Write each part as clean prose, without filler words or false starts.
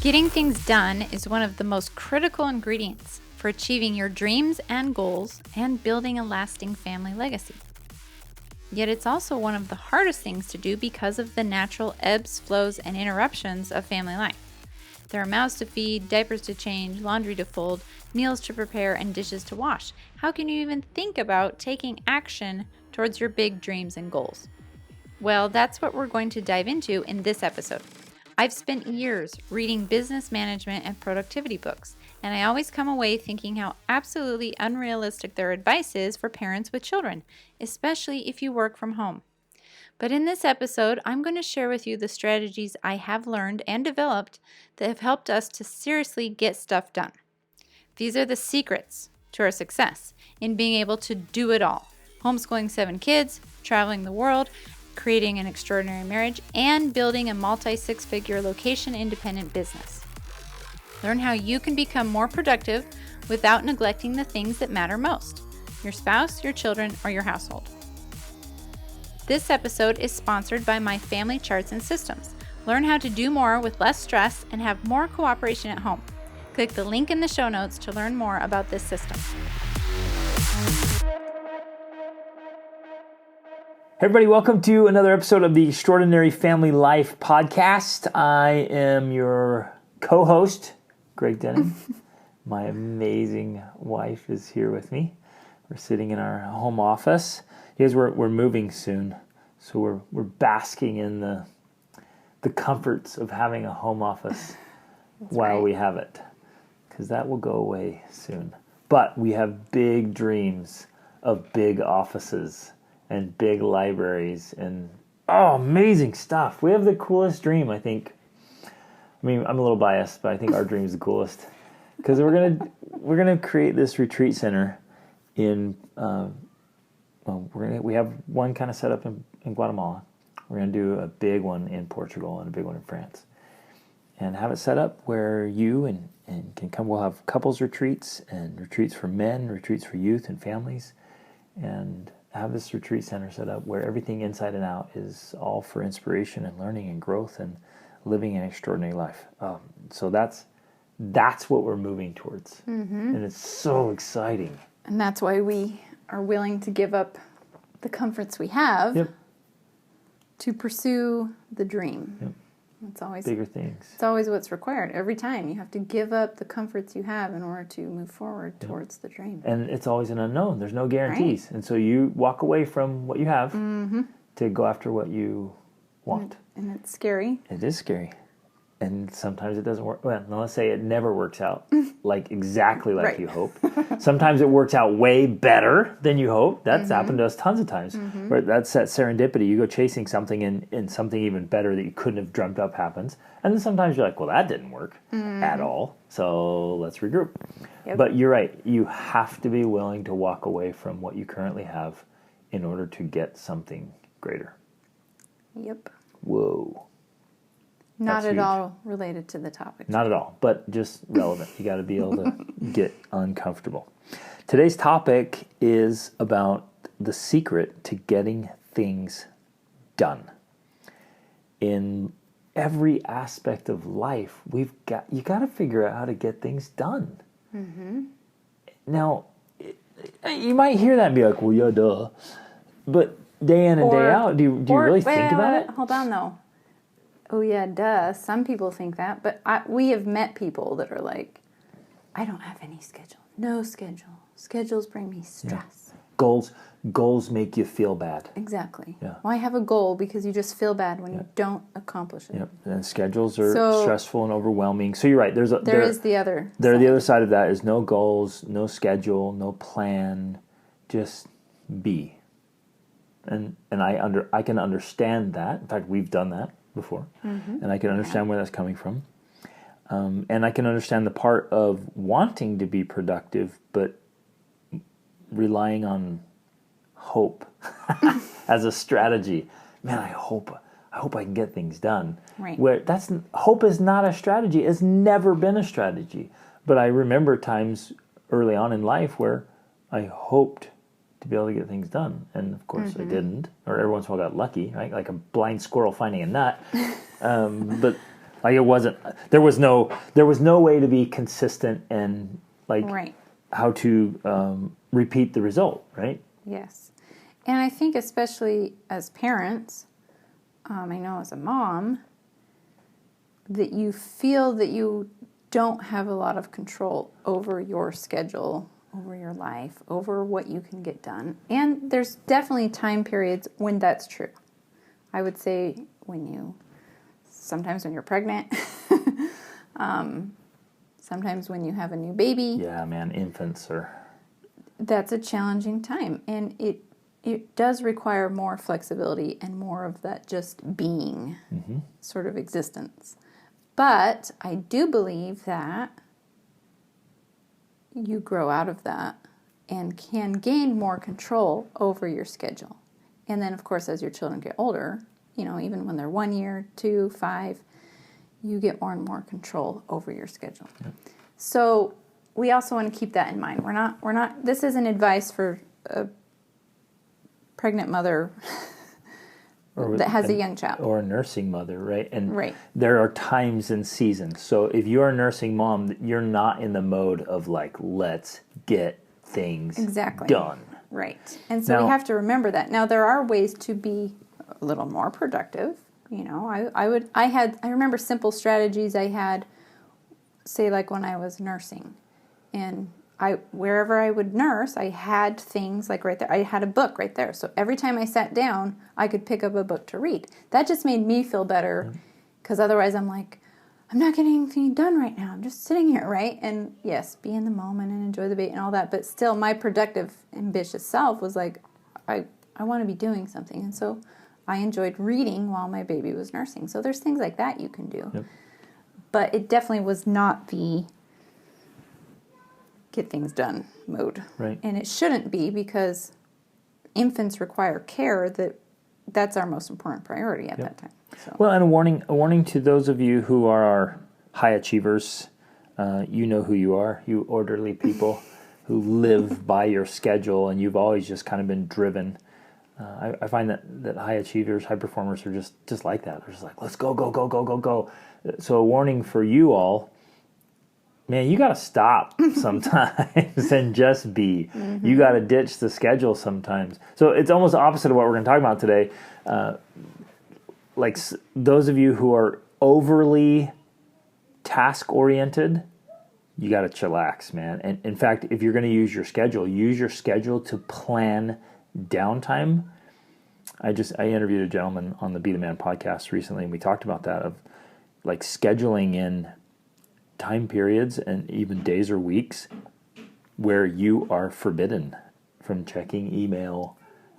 Getting things done is one of the most critical ingredients for achieving your dreams and goals and building a lasting family legacy. Yet it's also one of the hardest things to do because of the natural ebbs, flows, and interruptions of family life. There are mouths to feed, diapers to change, laundry to fold, meals to prepare, and dishes to wash. How can you even think about taking action towards your big dreams and goals? Well, that's what we're going to dive into in this episode. I've spent years reading business management and productivity books, and I always come away thinking how absolutely unrealistic their advice is for parents with children, especially if you work from home. But in this episode, I'm going to share with you the strategies I have learned and developed that have helped us to seriously get stuff done. These are the secrets to our success in being able to do it all. Homeschooling 7 kids, traveling the world, creating an extraordinary marriage, and building a multi-six-figure location-independent business. Learn how you can become more productive without neglecting the things that matter most: your spouse, your children, or your household. This episode is sponsored by my family charts and systems. Learn how to do more with less stress and have more cooperation at home. Click the link in the show notes to learn more about this system. Hey everybody, welcome to another episode of the Extraordinary Family Life podcast. I am your co-host, Greg Denning. My amazing wife is here with me. We're sitting in our home office. Because we're moving soon, so we're basking in the comforts of having a home office while we have it, because that will go away soon. But we have big dreams of big offices and big libraries and amazing stuff. We have the coolest dream, I think. I mean, I'm a little biased, but I think our dream is the coolest, because we're gonna create this retreat center in. We have one kind of set up in Guatemala. We're going to do a big one in Portugal and a big one in France. And have it set up where you and can come. We'll have couples retreats and retreats for men, retreats for youth and families. And have this retreat center set up where everything inside and out is all for inspiration and learning and growth and living an extraordinary life. So that's what we're moving towards. Mm-hmm. And it's so exciting. And that's why we are willing to give up the comforts we have to pursue the dream. Yep. It's always bigger things. It's always what's required. Every time you have to give up the comforts you have in order to move forward towards the dream. And it's always an unknown. There's no guarantees. Right. And so you walk away from what you have to go after what you want. And it's scary. It is scary. And sometimes it doesn't work. Well, let's say it never works out exactly like you hope. Sometimes it works out way better than you hope. That's happened to us tons of times. Where that's that serendipity. You go chasing something and something even better that you couldn't have dreamt up happens. And then sometimes you're like, well, that didn't work at all. So let's regroup. Yep. But you're right. You have to be willing to walk away from what you currently have in order to get something greater. Yep. Whoa. Not at all related to the topic. Not at all, but just relevant. You got to be able to get uncomfortable. Today's topic is about the secret to getting things done. In every aspect of life, you got to figure out how to get things done. Mm-hmm. Now, you might hear that and be like, well, yeah, duh. But day in and day out, do you really think about it? Hold on, though. Oh, yeah, duh. Some people think that, but we have met people that are like, I don't have any schedule. No schedule. Schedules bring me stress. Yeah. Goals make you feel bad. Exactly. Yeah. Why have a goal? Because you just feel bad when you don't accomplish it. Yep. And schedules are stressful and overwhelming. So you're right. There is the other side. The other side of that is no goals, no schedule, no plan, just be. And I can understand that. In fact, we've done that before, and I can understand where that's coming from. And I can understand the part of wanting to be productive, but relying on hope as a strategy. Man, I hope I can get things done. Right. Where hope is not a strategy. It's never been a strategy. But I remember times early on in life where I hoped to be able to get things done. And of course I didn't. Or every once in a while got lucky, right? Like a blind squirrel finding a nut. But Like it wasn't, there was no way to be consistent and like Right. how to repeat the result, right? Yes. And I think especially as parents, I know as a mom, that you feel that you don't have a lot of control over your schedule, over your life, over what you can get done. And there's definitely time periods when that's true. I would say sometimes when you're pregnant, sometimes when you have a new baby. Yeah, man, infants are... That's a challenging time. And it does require more flexibility and more of that just being sort of existence. But I do believe that you grow out of that and can gain more control over your schedule. And then, of course, as your children get older, even when they're 1 year, 2, 5, you get more and more control over your schedule. Yeah. So we also want to keep that in mind. This isn't advice for a pregnant mother that has a young child. Or a nursing mother, right? And right. There are times and seasons. So if you're a nursing mom, you're not in the mode of like, let's get things done. Right. And so we have to remember that. Now, there are ways to be a little more productive. I remember simple strategies I had, say like when I was nursing. And wherever I would nurse, I had things like right there. I had a book right there. So every time I sat down, I could pick up a book to read. That just made me feel better because otherwise I'm like, I'm not getting anything done right now. I'm just sitting here, right? And yes, be in the moment and enjoy the baby and all that. But still, my productive, ambitious self was like, I want to be doing something. And so I enjoyed reading while my baby was nursing. So there's things like that you can do. Yep. But it definitely was not the get things done mode. Right. And it shouldn't be because infants require care that's our most important priority at that time. So. Well, and a warning to those of you who are our high achievers. You know who you are, you orderly people who live by your schedule and you've always just kind of been driven. I find that high achievers, high performers are just like that. They're just like, let's go, go, go, go, go, go. So a warning for you all, man, you got to stop sometimes and just be. Mm-hmm. You got to ditch the schedule sometimes. So it's almost the opposite of what we're going to talk about today. Like those of you who are overly task-oriented, you got to chillax, man. And in fact, if you're going to use your schedule to plan downtime. I interviewed a gentleman on the Be the Man podcast recently, and we talked about that, of like scheduling in time periods and even days or weeks where you are forbidden from checking email,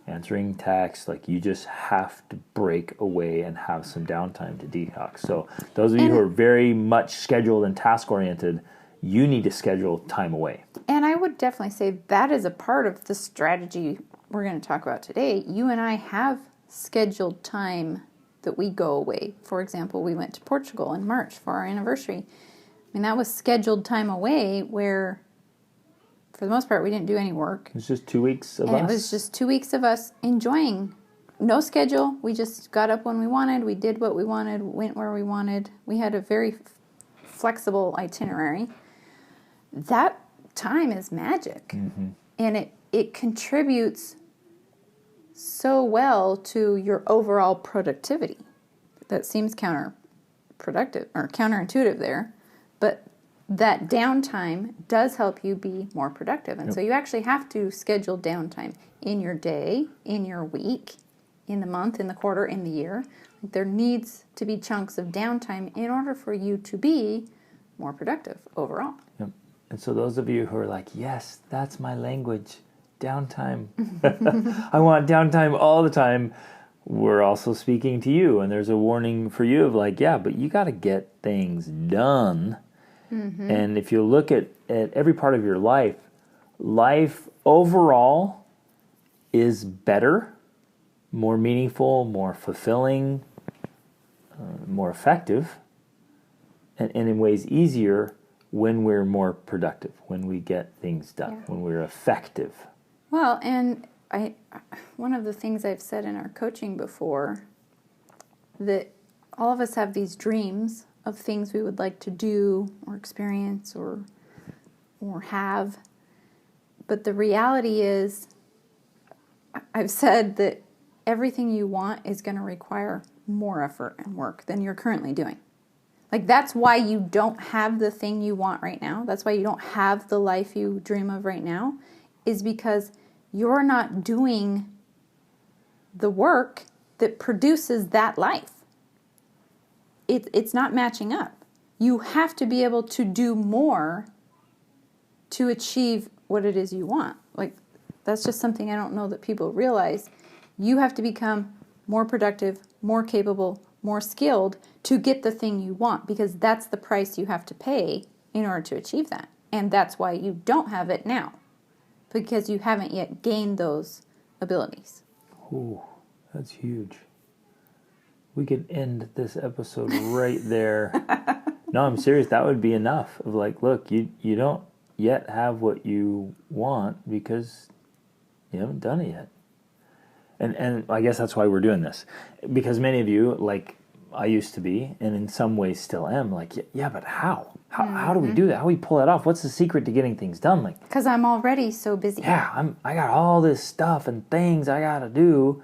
answering texts. Like you just have to break away and have some downtime to detox. So those of you who are very much scheduled and task oriented, you need to schedule time away. And I would definitely say that is a part of the strategy we're going to talk about today. You and I have scheduled time that we go away. For example, we went to Portugal in March for our anniversary. I mean, that was scheduled time away where, for the most part, we didn't do any work. It was just 2 weeks of us. And it was just 2 weeks of us enjoying. No schedule. We just got up when we wanted. We did what we wanted, went where we wanted. We had a very flexible itinerary. That time is magic. Mm-hmm. And it contributes so well to your overall productivity. That seems counterproductive or counterintuitive there, but that downtime does help you be more productive. And so you actually have to schedule downtime in your day, in your week, in the month, in the quarter, in the year. There needs to be chunks of downtime in order for you to be more productive overall. Yep. And so those of you who are like, yes, that's my language, downtime. I want downtime all the time. We're also speaking to you. And there's a warning for you of like, yeah, but you got to get things done. Mm-hmm. And if you look at every part of your life overall is better, more meaningful, more fulfilling, more effective, and in ways easier when we're more productive, when we get things done, when we're effective. Well, and one of the things I've said in our coaching before, that all of us have these dreams of things we would like to do or experience or have. But the reality is, I've said that everything you want is going to require more effort and work than you're currently doing. Like, that's why you don't have the thing you want right now. That's why you don't have the life you dream of right now, is because you're not doing the work that produces that life. It's not matching up. You have to be able to do more to achieve what it is you want. Like, that's just something I don't know that people realize. You have to become more productive, more capable, more skilled to get the thing you want, because that's the price you have to pay in order to achieve that. And that's why you don't have it now, because you haven't yet gained those abilities. Ooh, that's huge. We could end this episode right there. No, I'm serious. That would be enough of like, look, you don't yet have what you want because you haven't done it yet. And I guess that's why we're doing this. Because many of you, like I used to be, and in some ways still am, like, yeah, but how? How do we do that? How do we pull that off? What's the secret to getting things done? Like, because I'm already so busy. Yeah, I got all this stuff and things I got to do.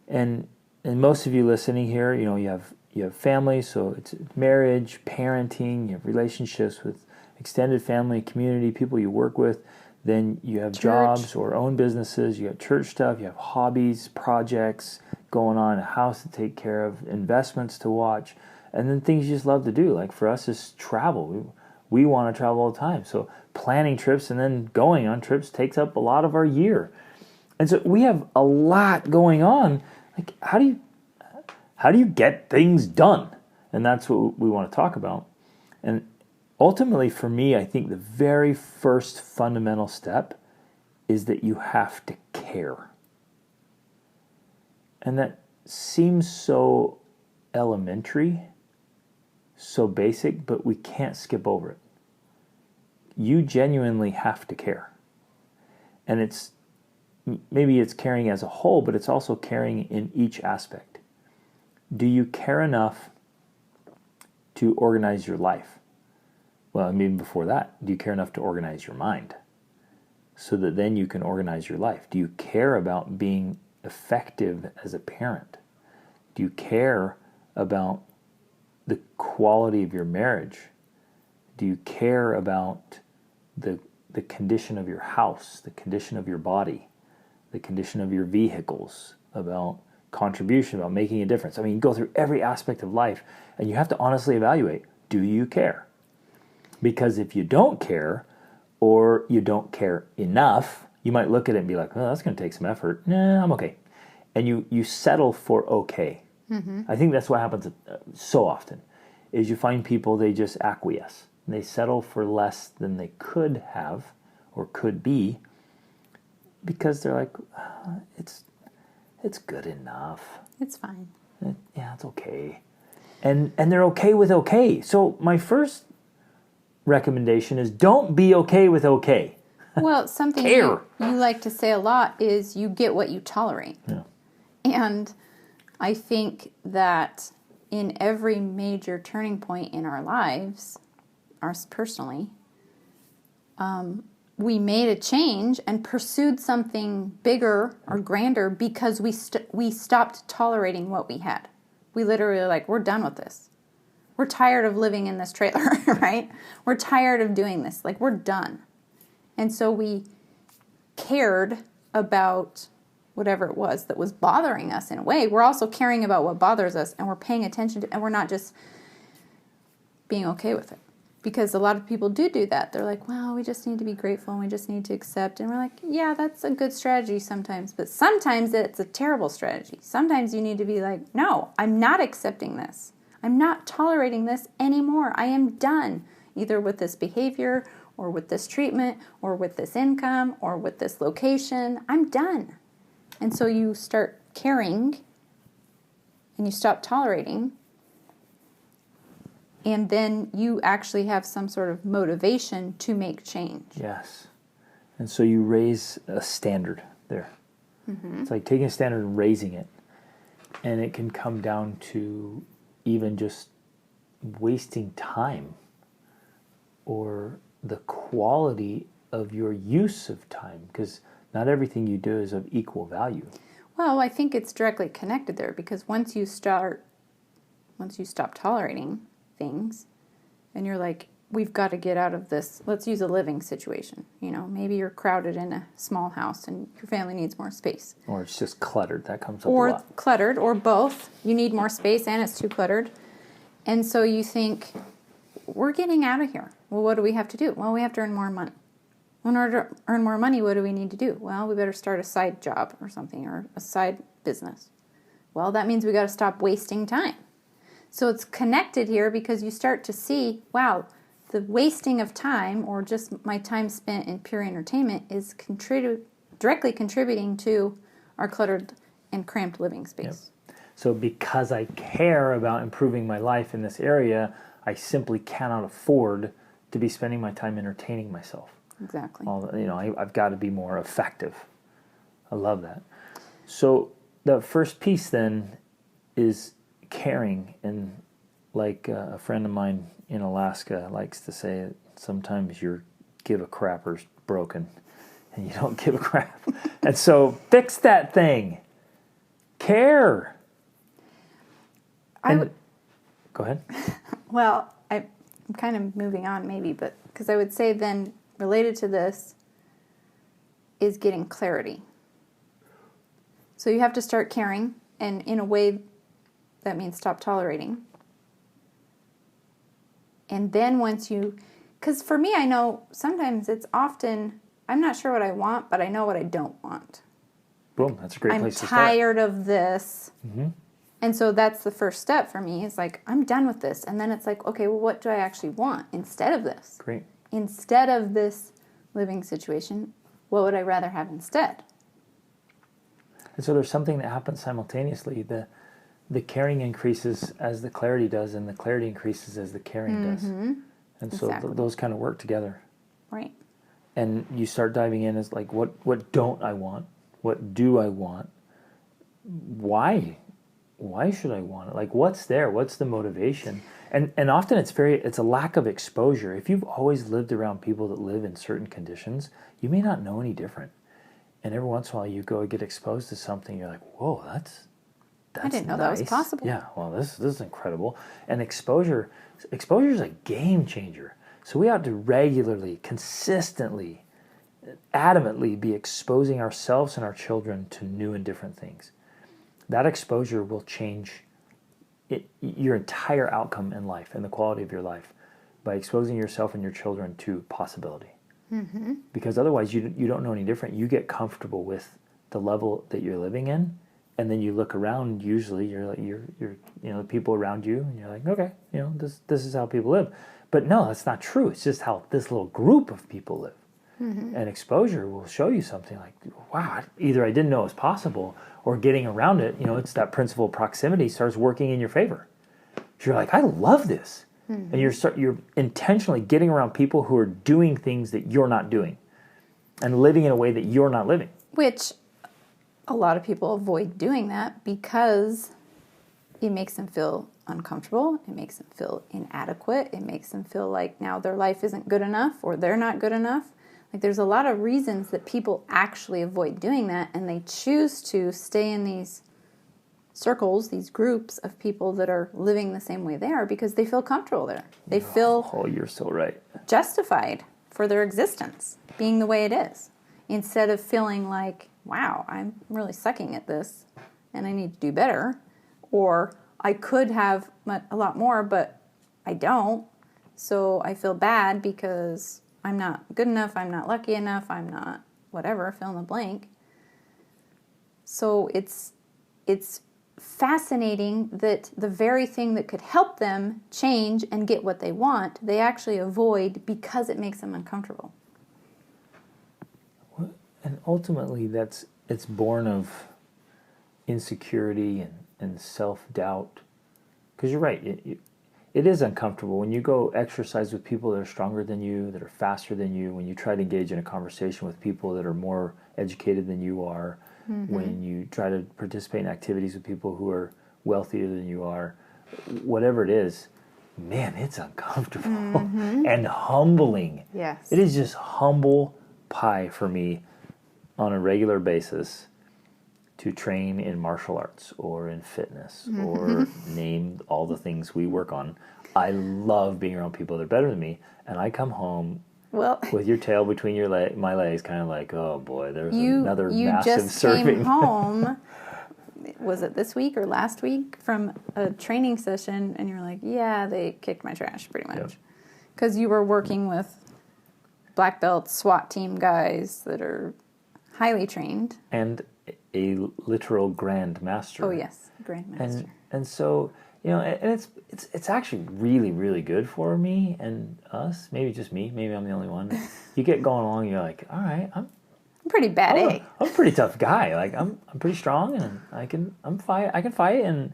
And most of you listening here, you know, you have family, so it's marriage, parenting, you have relationships with extended family, community, people you work with. Then you have jobs or own businesses, you have church stuff, you have hobbies, projects going on, a house to take care of, investments to watch, and then things you just love to do. Like for us, is travel. We want to travel all the time. So planning trips and then going on trips takes up a lot of our year. And so we have a lot going on. Like, how do you get things done? And that's what we want to talk about. And ultimately, for me, I think the very first fundamental step is that you have to care. And that seems so elementary, so basic, but we can't skip over it. You genuinely have to care. And maybe it's caring as a whole, but it's also caring in each aspect. Do you care enough to organize your life? Well, I mean, before that, do you care enough to organize your mind so that then you can organize your life? Do you care about being effective as a parent? Do you care about the quality of your marriage? Do you care about the condition of your house, the condition of your body, the condition of your vehicles, about contribution, about making a difference? I mean, you go through every aspect of life, and you have to honestly evaluate, do you care? Because if you don't care, or you don't care enough, you might look at it and be like, oh, that's going to take some effort. Nah, I'm okay. And you settle for okay. Mm-hmm. I think that's what happens so often, is you find people, they just acquiesce. And they settle for less than they could have or could be, because they're like, it's good enough. It's fine. Yeah, it's okay. And they're okay with okay. So my first recommendation is don't be okay with okay. Well, something you like to say a lot is you get what you tolerate. Yeah. And I think that in every major turning point in our lives, ours personally, we made a change and pursued something bigger or grander because we stopped tolerating what we had. We literally like, we're done with this. We're tired of living in this trailer, right? We're tired of doing this. Like, we're done. And so we cared about whatever it was that was bothering us in a way. We're also caring about what bothers us, and we're paying attention to, and we're not just being okay with it. Because a lot of people do that. They're like, well, we just need to be grateful and we just need to accept. And we're like, yeah, that's a good strategy sometimes. But sometimes it's a terrible strategy. Sometimes you need to be like, no, I'm not accepting this. I'm not tolerating this anymore. I am done, either with this behavior or with this treatment or with this income or with this location. I'm done. And so you start caring and you stop tolerating. And then you actually have some sort of motivation to make change. Yes. And so you raise a standard there. Mm-hmm. It's like taking a standard and raising it. And it can come down to even just wasting time or the quality of your use of time, because not everything you do is of equal value. Well, I think it's directly connected there, because once you stop tolerating things and you're like, we've got to get out of this. Let's use a living situation. Maybe you're crowded in a small house and your family needs more space. Or it's just cluttered. That comes up a lot. Or cluttered, or both. You need more space and it's too cluttered. And so you think, we're getting out of here. Well, what do we have to do? Well, we have to earn more money. In order to earn more money, what do we need to do? Well, we better start a side job or something, or a side business. Well, that means we got to stop wasting time. So it's connected here, because you start to see, wow, the wasting of time, or just my time spent in pure entertainment, is directly contributing to our cluttered and cramped living space. Yep. So because I care about improving my life in this area, I simply cannot afford to be spending my time entertaining myself. Exactly. I've got to be more effective. I love that. So the first piece then is caring. And like a friend of mine in Alaska likes to say, sometimes your give a crapper's broken and you don't give a crap. And so fix that thing. Care. Go ahead. Well, I'm kind of moving on maybe, but because I would say then, related to this, is getting clarity. So you have to start caring, and in a way that means stop tolerating. And then because for me, I know sometimes it's often, I'm not sure what I want, but I know what I don't want. Boom, that's a great place to start. I'm tired of this. Mm-hmm. And so that's the first step for me. It's like, I'm done with this. And then it's like, okay, well, what do I actually want instead of this? Great. Instead of this living situation, what would I rather have instead? And so there's something that happens simultaneously. The caring increases as the clarity does, and the clarity increases as the caring does. And so those kind of work together. Right. And you start diving in as like, what don't I want? What do I want? Why should I want it? Like, what's there? What's the motivation? And often it's a lack of exposure. If you've always lived around people that live in certain conditions, you may not know any different. And every once in a while you go get exposed to something, you're like, whoa, that's I didn't know nice. That was possible. Yeah, well, this is incredible. And exposure is a game changer. So we have to regularly, consistently, adamantly be exposing ourselves and our children to new and different things. That exposure will change your entire outcome in life and the quality of your life by exposing yourself and your children to possibility. Mm-hmm. Because otherwise you don't know any different. You get comfortable with the level that you're living in, and then you look around. Usually you're the people around you, and you're like, okay, this is how people live. But no, that's not true. It's just how this little group of people live. Mm-hmm. And exposure will show you something like, wow, either I didn't know it was possible, or getting around it, it's that principle of proximity starts working in your favor. So you're like, I love this. Mm-hmm. And you're intentionally getting around people who are doing things that you're not doing and living in a way that you're not living. Which a lot of people avoid doing that because it makes them feel uncomfortable. It makes them feel inadequate. It makes them feel like now their life isn't good enough, or they're not good enough. Like, there's a lot of reasons that people actually avoid doing that, and they choose to stay in these circles, these groups of people that are living the same way they are, because they feel comfortable there. They feel you're so right. Justified for their existence being the way it is, instead of feeling like, wow, I'm really sucking at this and I need to do better, or I could have a lot more, but I don't, so I feel bad because I'm not good enough, I'm not lucky enough, I'm not whatever, fill in the blank. So it's fascinating that the very thing that could help them change and get what they want, they actually avoid because it makes them uncomfortable. And ultimately, it's born of insecurity and self-doubt. Because you're right, it is uncomfortable when you go exercise with people that are stronger than you, that are faster than you, when you try to engage in a conversation with people that are more educated than you are, mm-hmm. when you try to participate in activities with people who are wealthier than you are, whatever it is, man, it's uncomfortable and humbling. Yes. It is just humble pie for me on a regular basis to train in martial arts or in fitness or name all the things we work on. I love being around people that are better than me, and I come home with your tail between my legs, kind of like, oh boy, there's another massive serving. You just came home, was it this week or last week, from a training session, and you're like, yeah, they kicked my trash pretty much. Because you were working with black belt SWAT team guys that are highly trained. And a literal grand master. Oh yes, grand master. And so, and it's actually really, really good for me and us. Maybe just me. Maybe I'm the only one. You get going along, you're like, all right, I'm pretty bad, I'm a pretty tough guy. Like I'm pretty strong, and I can fight, and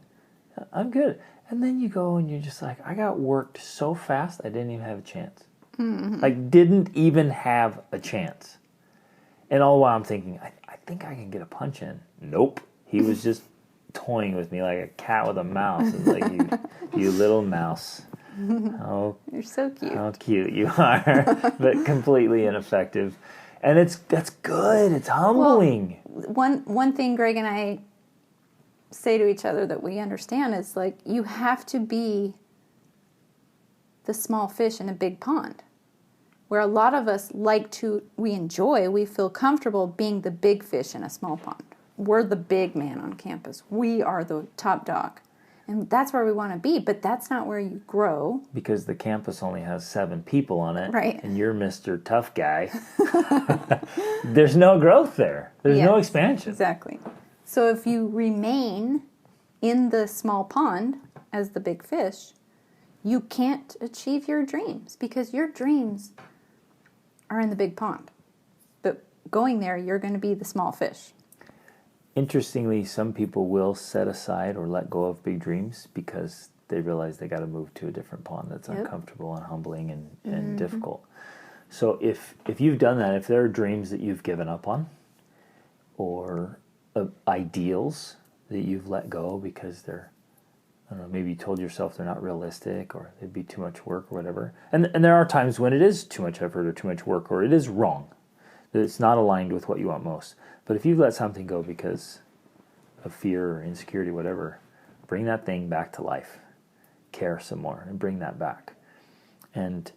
I'm good. And then you go and you're just like, I got worked so fast, I didn't even have a chance. Like didn't even have a chance. And all the while I'm thinking, I think I can get a punch in. Nope. He was just toying with me like a cat with a mouse. It's like, you little mouse. Oh, you're so cute. How cute you are, but completely ineffective. And that's good. It's humbling. Well, one thing Greg and I say to each other that we understand is like, you have to be the small fish in a big pond. Where a lot of us we feel comfortable being the big fish in a small pond. We're the big man on campus. We are the top dog. And that's where we want to be, but that's not where you grow. Because the campus only has 7 people on it. Right. And you're Mr. Tough Guy. There's no growth there. There's no expansion. Exactly. So if you remain in the small pond as the big fish, you can't achieve your dreams because your dreams are in the big pond. But going there, you're going to be the small fish. Interestingly, some people will set aside or let go of big dreams because they realize they got to move to a different pond that's uncomfortable and humbling and difficult. So if you've done that, if there are dreams that you've given up on or ideals that you've let go because they're, I don't know, maybe you told yourself they're not realistic or they'd be too much work or whatever. And there are times when it is too much effort or too much work or it is wrong, that it's not aligned with what you want most. But if you've let something go because of fear or insecurity, whatever, bring that thing back to life. Care some more and bring that back. And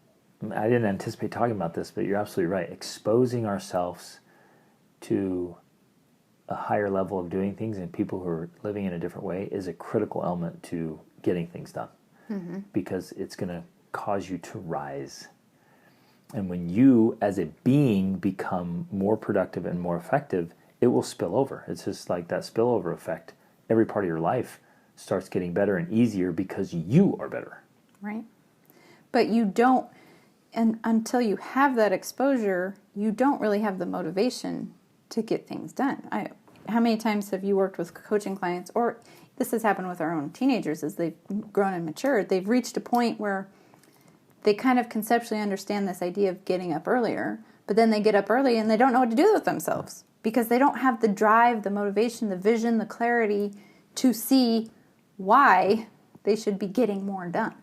I didn't anticipate talking about this, but you're absolutely right. Exposing ourselves to a higher level of doing things and people who are living in a different way is a critical element to getting things done. Because it's going to cause you to rise. And when you, as a being, become more productive and more effective, it will spill over. It's just like that spillover effect. Every part of your life starts getting better and easier because you are better. Right. But you don't, and until you have that exposure, you don't really have the motivation to get things done. How many times have you worked with coaching clients, or this has happened with our own teenagers as they've grown and matured, they've reached a point where they kind of conceptually understand this idea of getting up earlier, but then they get up early and they don't know what to do with themselves because they don't have the drive, the motivation, the vision, the clarity to see why they should be getting more done,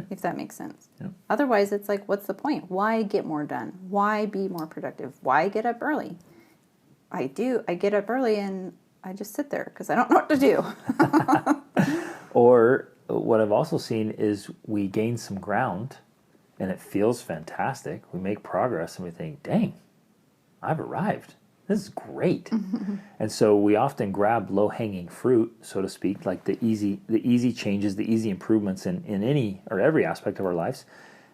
if that makes sense. Yep. Otherwise, it's like, what's the point? Why get more done? Why be more productive? Why get up early? I get up early and I just sit there because I don't know what to do. Or what I've also seen is we gain some ground and it feels fantastic. We make progress and we think, dang, I've arrived. This is great. And so we often grab low-hanging fruit, so to speak, like the easy changes, the easy improvements in any or every aspect of our lives.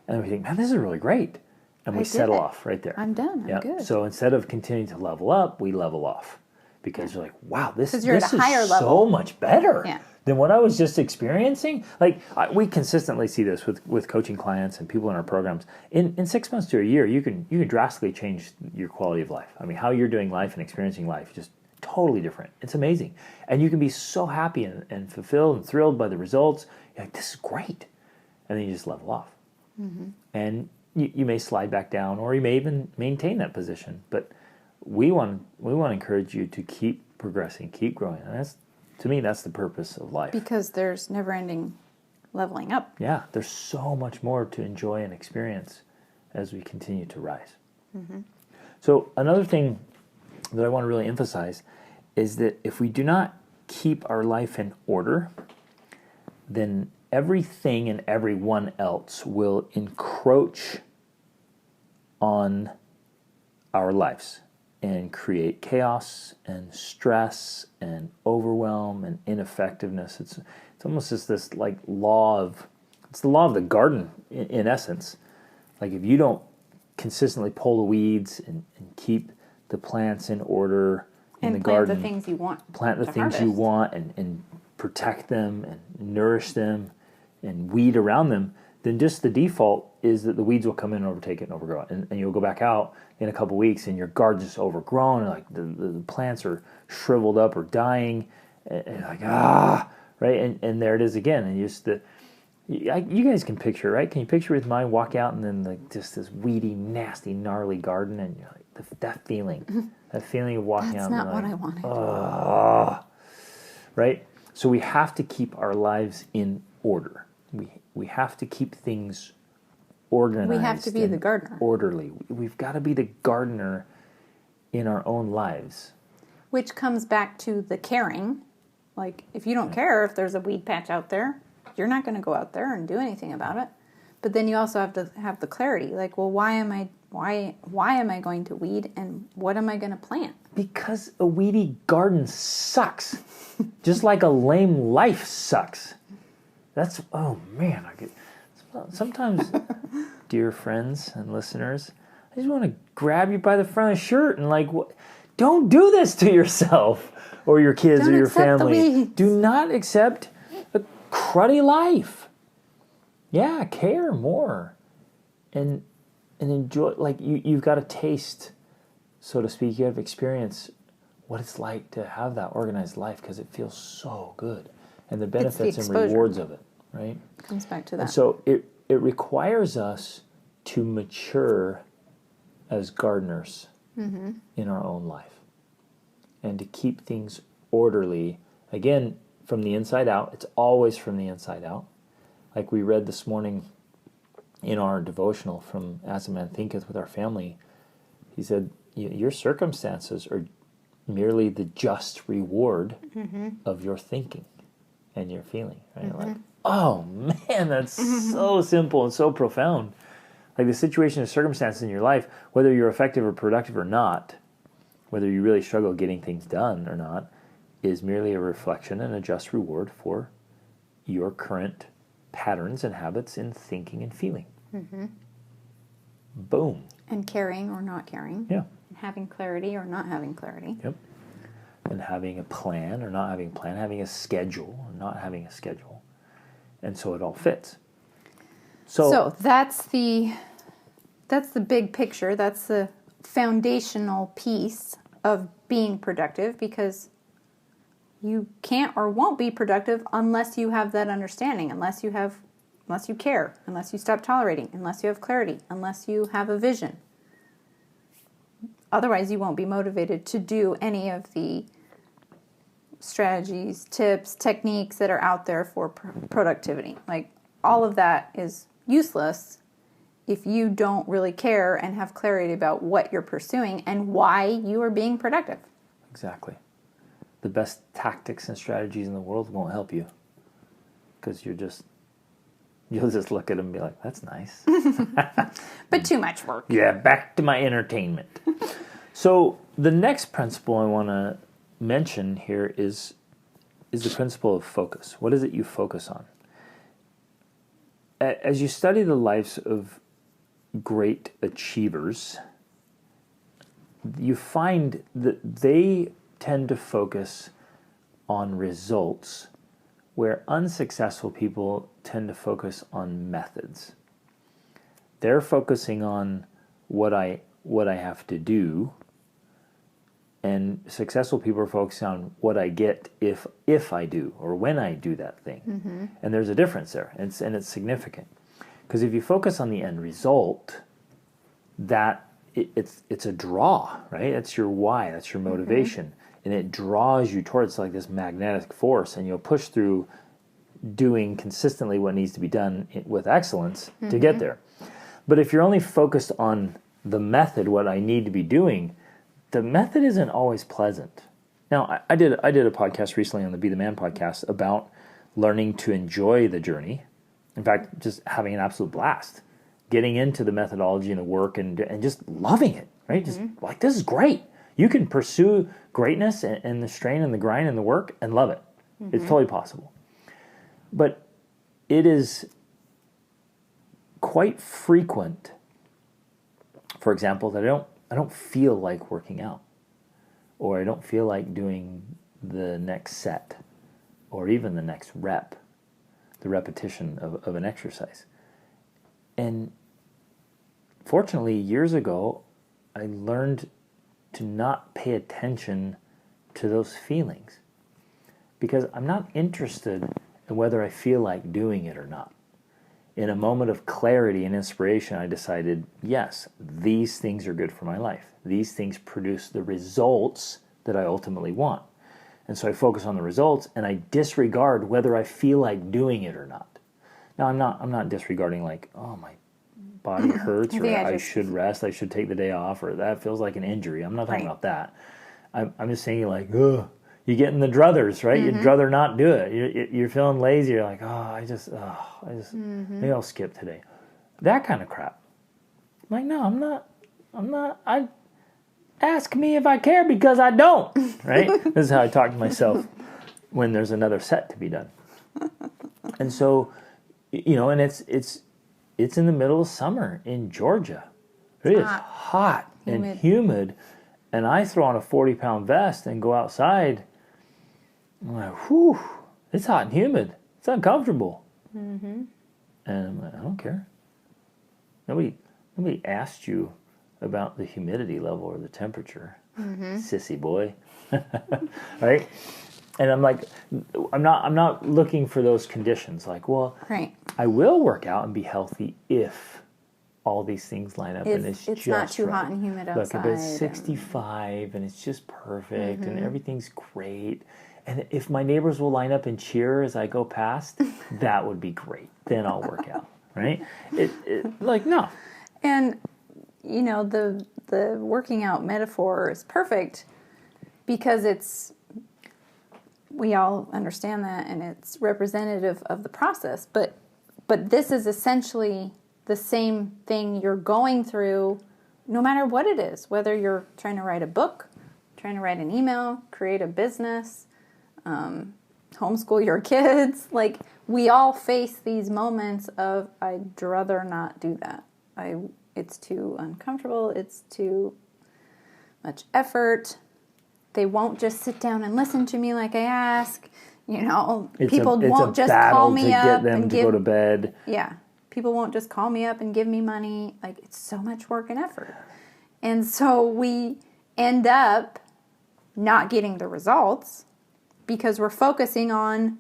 And then we think, man, this is really great. And we settle off right there. I'm done. I'm good. So instead of continuing to level up, we level off. Because you're like, wow, this is so much better than what I was just experiencing. Like, we consistently see this with coaching clients and people in our programs. In 6 months to a year, you can drastically change your quality of life. I mean, how you're doing life and experiencing life, just totally different. It's amazing. And you can be so happy and fulfilled and thrilled by the results. You're like, this is great. And then you just level off. And you may slide back down, or you may even maintain that position. But we want to encourage you to keep progressing, keep growing. And to me, that's the purpose of life. Because there's never-ending leveling up. Yeah, there's so much more to enjoy and experience as we continue to rise. Mm-hmm. So another thing that I want to really emphasize is that if we do not keep our life in order, then everything and everyone else will encroach on our lives and create chaos and stress and overwhelm and ineffectiveness. It's almost just this it's the law of the garden in essence. Like if you don't consistently pull the weeds and keep the plants in order in the garden, plant the things you want, and protect them and nourish them and weed around them, then just the default is that the weeds will come in and overtake it and overgrow it. And you'll go back out in a couple weeks and your garden's just overgrown and like the plants are shriveled up or dying and like, right? And there it is again. And you guys can picture, right? Can you picture with mine, walk out and then like just this weedy, nasty, gnarly garden and you're like, that feeling of walking out. That's not what I wanted. Right? So we have to keep our lives in order. We have to keep things organized. We have to be the gardener. Orderly. We've got to be the gardener in our own lives. Which comes back to the caring. Like, if you don't care if there's a weed patch out there, you're not going to go out there and do anything about it. But then you also have to have the clarity. Like, well, why am I going to weed and what am I going to plant? Because a weedy garden sucks. Just like a lame life sucks. Oh man, sometimes, dear friends and listeners, I just want to grab you by the front of the shirt and like, don't do this to yourself or your kids or your family. Do not accept a cruddy life. Yeah, care more and enjoy. Like you've got to taste, so to speak. You have to experience what it's like to have that organized life because it feels so good. And the benefits and rewards of it, right? Comes back to that. And so it requires us to mature as gardeners in our own life and to keep things orderly. Again, from the inside out. It's always from the inside out. Like we read this morning in our devotional from As a Man Thinketh with our family, he said, your circumstances are merely the just reward of your thinking and your feeling, right? Like, oh man, that's so simple and so profound. Like the situation or circumstances in your life, whether you're effective or productive or not, whether you really struggle getting things done or not, is merely a reflection and a just reward for your current patterns and habits in thinking and feeling. Boom. And caring or not caring. Yeah. And having clarity or not having clarity. Yep. And having a plan or not having a plan, having a schedule or not having a schedule. And so it all fits. So that's the big picture. That's the foundational piece of being productive, because you can't or won't be productive unless you have that understanding, unless you care, unless you stop tolerating, unless you have clarity, unless you have a vision. Otherwise, you won't be motivated to do any of the strategies, tips, techniques that are out there for productivity. Like, all of that is useless if you don't really care and have clarity about what you're pursuing and why you are being productive. Exactly. The best tactics and strategies in the world won't help you because you'll just look at them and be like, that's nice. But too much work. Yeah, back to my entertainment. So the next principle I want to mention here is the principle of focus. What is it you focus on? As you study the lives of great achievers, you find that they tend to focus on results, where unsuccessful people tend to focus on methods. They're focusing on what I have to do, and successful people are focusing on what I get if I do or when I do that thing. And there's a difference there, and it's significant. Because if you focus on the end result, it's a draw, right? That's your why, that's your motivation. And it draws you towards like this magnetic force, and you'll push through doing consistently what needs to be done with excellence to get there. But if you're only focused on the method, what I need to be doing, the method isn't always pleasant. Now, I did a podcast recently on the Be the Man podcast about learning to enjoy the journey. In fact, just having an absolute blast, getting into the methodology and the work and just loving it, right? Just like, this is great. You can pursue greatness and the strain and the grind and the work and love it. It's totally possible. But it is quite frequent, for example, that I don't feel like working out, or I don't feel like doing the next set, or even the next rep, the repetition of an exercise. And fortunately, years ago, I learned to not pay attention to those feelings, because I'm not interested in whether I feel like doing it or not. In a moment of clarity and inspiration, I decided, yes, these things are good for my life. These things produce the results that I ultimately want. And so I focus on the results, and I disregard whether I feel like doing it or not. Now, I'm not disregarding like, oh, my body hurts, or I should rest, I should take the day off, or that feels like an injury. I'm not talking about that. I'm just saying, like, ugh, you get in the druthers, right? You'd rather not do it. You're feeling lazy. You're like, maybe I'll skip today. That kind of crap. I'm like, no, I'm not. Ask me if I care, because I don't, right? This is how I talk to myself when there's another set to be done. And so, and it's in the middle of summer in Georgia. It is hot and humid. And I throw on a 40-pound vest and go outside. I'm like, whew, it's hot and humid. It's uncomfortable. And I'm like, I don't care. Nobody asked you about the humidity level or the temperature, sissy boy, right? And I'm like, I'm not looking for those conditions. Like, well, I will work out and be healthy if all these things line up, and it's just not too right. hot and humid outside. Look, if it's 65 and it's just perfect and everything's great, and if my neighbors will line up and cheer as I go past, that would be great. Then I'll work out, right? Like, no. And the working out metaphor is perfect because we all understand that, and it's representative of the process. But this is essentially the same thing you're going through, no matter what it is. Whether you're trying to write a book, trying to write an email, create a business, homeschool your kids. Like, we all face these moments of, I'd rather not do that. It's too uncomfortable. It's too much effort. They won't just sit down and listen to me like I ask. People won't just call me up and go to bed. Yeah. People won't just call me up and give me money. Like, it's so much work and effort. And so we end up not getting the results because we're focusing on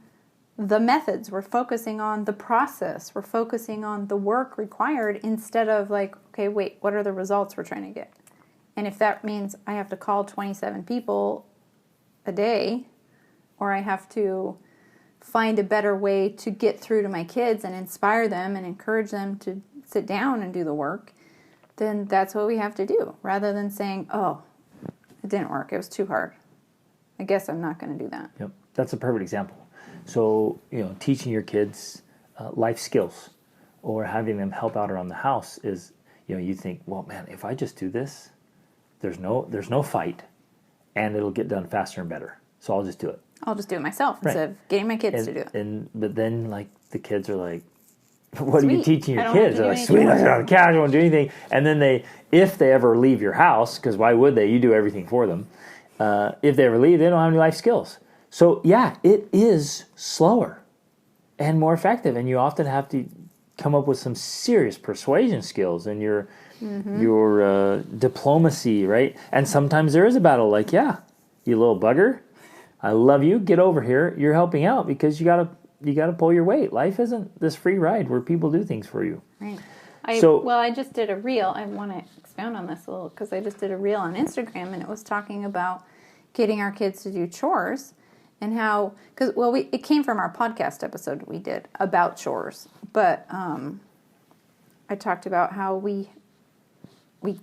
the methods. We're focusing on the process. We're focusing on the work required instead of like, okay, wait, what are the results we're trying to get? And if that means I have to call 27 people a day, or I have to find a better way to get through to my kids and inspire them and encourage them to sit down and do the work, then that's what we have to do, rather than saying, oh, it didn't work, it was too hard, I guess I'm not going to do that. Yep, that's a perfect example. So, teaching your kids life skills or having them help out around the house is, you think, well, man, if I just do this, there's no fight, and it'll get done faster and better. So I'll just do it. I'll just do it myself instead of getting my kids to do it. But then, like, the kids are like, what are you teaching your kids? They're like, sweet, I sit on the couch, I won't do anything. And then if they ever leave your house, because why would they? You do everything for them. If they ever leave, they don't have any life skills. So, yeah, it is slower and more effective. And you often have to come up with some serious persuasion skills and your diplomacy, right? And sometimes there is a battle like, yeah, you little bugger, I love you, get over here. You're helping out because you gotta pull your weight. Life isn't this free ride where people do things for you. Right. I just did a reel. I want to expound on this a little because I just did a reel on Instagram, and it was talking about getting our kids to do chores. And how, because, well, it came from our podcast episode we did about chores. But I talked about how we